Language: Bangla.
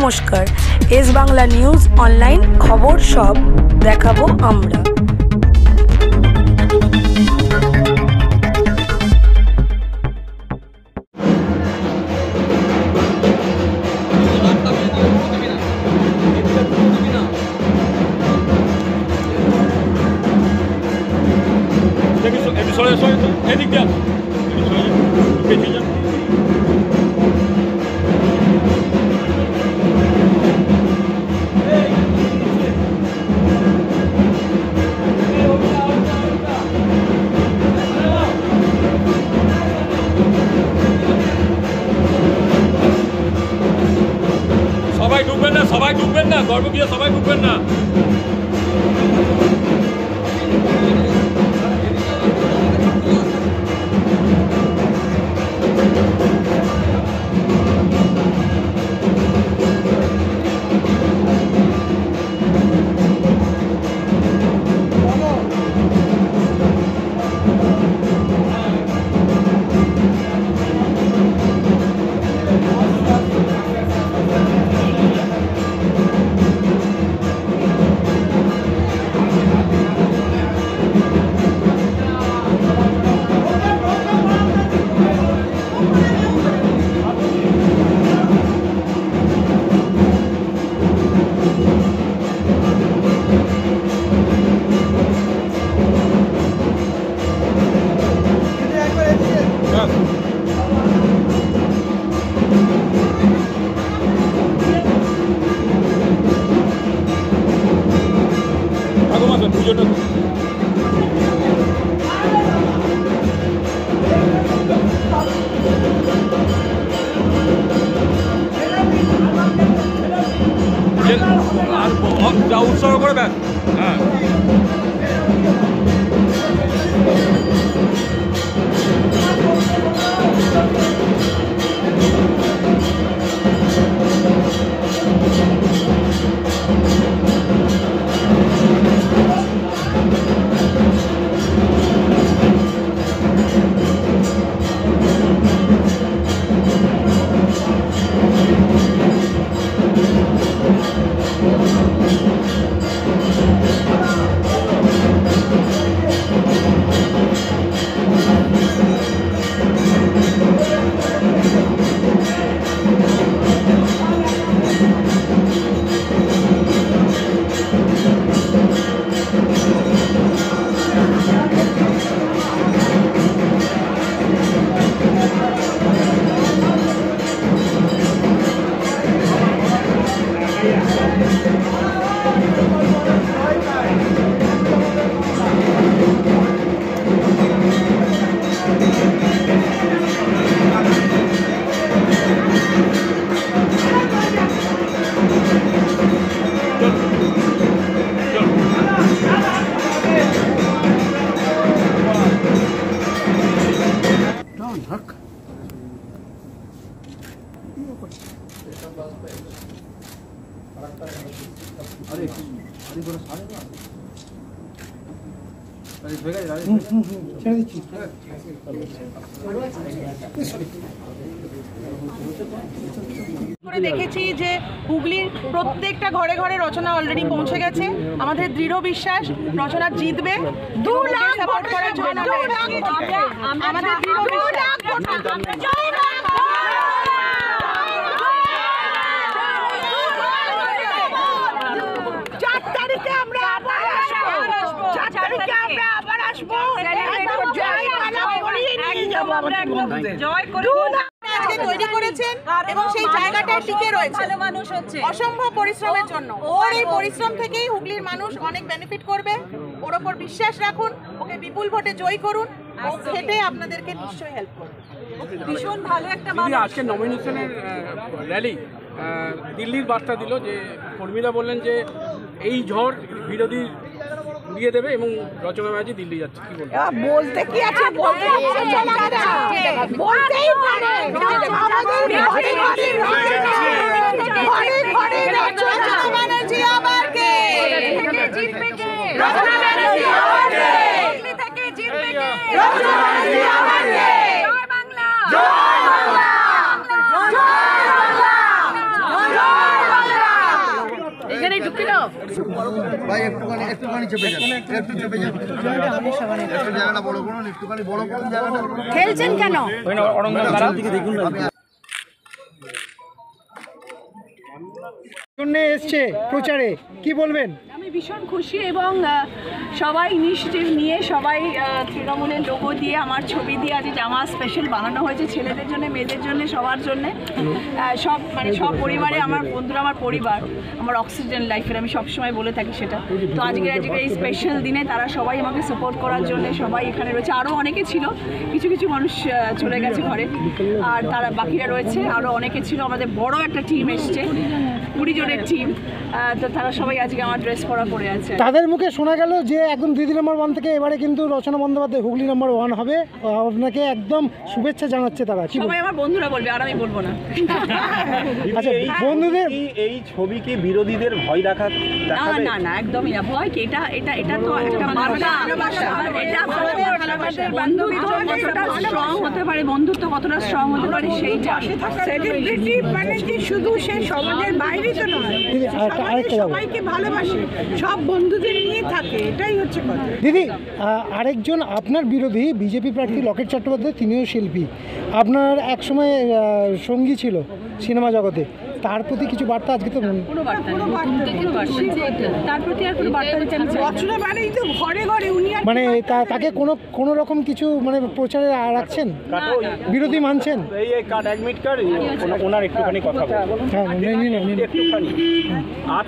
নমস্কার, এস বাংলা নিউজ অনলাইন খবর সব দেখাবো আমরা। সবাই ঢুকবেন না, গর্ব গিয়ে সবাই ঢুকবেন না। আর উৎসর্গ করে ব্যাগ। হ্যাঁ, দেখেছি যে হুগলির প্রত্যেকটা ঘরে ঘরে রচনা অলরেডি পৌঁছে গেছে। আমাদের দৃঢ় বিশ্বাস রচনা জিতবে। 2 লাখ সাপোর্ট করার জন্য আমাদের দৃঢ় বিশ্বাস। 4 তারিখে আমরা আবার আসবো। 4 তারিখে আমরা আবার আসবো। জয় মালা পরিয়ে নিয়ে যাব আমরা, জয় করে তৈরি করেছেন এবং সেই জায়গাটা টিকে রয়েছে ভালো মানুষ হচ্ছে অসম্ভব পরিশ্রমের জন্য। ওর এই পরিশ্রম থেকেই হুগলির মানুষ অনেক বেনিফিট করবে। ওর ওপর বিশ্বাস রাখুন, ওকে বিপুল ভোটে জয় করুন, ও খেটে আপনাদেরকে নিশ্চয়ই হেল্প করবে। ভীষণ ভালো একটা মানুষ। আজকে নমিনেশনের র্যালি দিল্লির বার্তা দিল যে কর্মীরা বললেন যে এই ঝড় বিরোধী দিয়ে দেবে এবং রচনা ব্যানার্জি দিল্লি যাচ্ছে। কি বলবো? বলতে কি আছে, বলতেই পারে। রচনা ব্যানার্জি আবার কে জিতবে, কে রচনা ব্যানার্জি আবার কে দিল্লি থেকে জিতবে, কে রচনা ব্যানার্জি আবার কে। জয় বাংলা, জয় বাংলা, জয় বাংলা, জয় বাংলা। ভাই একটুখানি চেপে যান, একটু চেপে যান, একটু জায়গাটা বড় করুন, একটুখানি বড় করুন জায়গাটা। খেলছেন কেন? জন্য এসছে প্রচারে, কি বলবেন? আমি ভীষণ খুশি এবং সবাই ইনিশিয়েটিভ নিয়ে সবাই তৃণমূলের লোগো দিয়ে আমার ছবি দিয়ে আজ জামা স্পেশাল বানানো হয়েছে ছেলেদের জন্য, মেয়েদের জন্য, সবার জন্য। সব মানে সব পরিবারে আমার বন্ধুরা আমার পরিবার, আমার অক্সিজেন লাইফের, আমি সবসময় বলে থাকি সেটা। তো আজকে এই স্পেশাল দিনে তারা সবাই আমাকে সাপোর্ট করার জন্য সবাই এখানে রয়েছে। আরও অনেকে ছিল, কিছু কিছু মানুষ চলে গেছে ঘরে, আর তারা বাকিরা রয়েছে, আরও অনেকে ছিল। আমাদের বড় একটা টিম এসছে, 20 জনের টিম। তো তারা সবাই আজকে আমার ড্রেস পরা পরে আছে। তাদের মুখে শোনা গেল যে একদম দিদি নম্বর 1 থেকে এবারে কিন্তু রচনা বন্দ্যোপাধ্যায় হুগলি নম্বর 1 হবে। আপনাকে একদম শুভেচ্ছা জানাচ্ছে তারা। সবাই আমার বন্ধুরা বলবে, আর আমি বলবো না। আচ্ছা, বন্ধুদের এই ছবি কি বিরোধীদের ভয় না না না, একদমই না। ভয় কি? এটা তো একটা বার্তা। এটা বন্ধুত্ব কতটা স্ট্রং হতে পারে, বন্ধুত্ব কতটা স্ট্রং হতে পারে সেইটা। সেলিব্রিটি মানে কি শুধু সে সমাজের বাইরে তো নয়, দিদি আরেকটা যাবো সবাইকে ভালোবাসে, সব বন্ধুদের নিয়ে থাকে, এটাই হচ্ছে কথা। দিদি। আরেকজন আপনার বিরোধী বিজেপি প্রার্থী লকেট চট্টোপাধ্যায়, তিনিও শিল্পী, আপনার একসময় সঙ্গী ছিল সিনেমা জগতে, তার প্রতি কিছু বার্তা আজকে তো কোনো বার্তা নেই, তার প্রতি আর কোনো বার্তা দিতে আমি চাই না। বছরে মানেই তো ঘরে ঘরে উনি আর মানে তাকে কোনো রকম কিছু মানে প্রচারে রাখছেন, বিরোধী মানছেন? এই কার্ড অ্যাডমিট কার্ড ওনার একটুখানি কথা বলুন। হ্যাঁ, নিন। একটুখানি আজ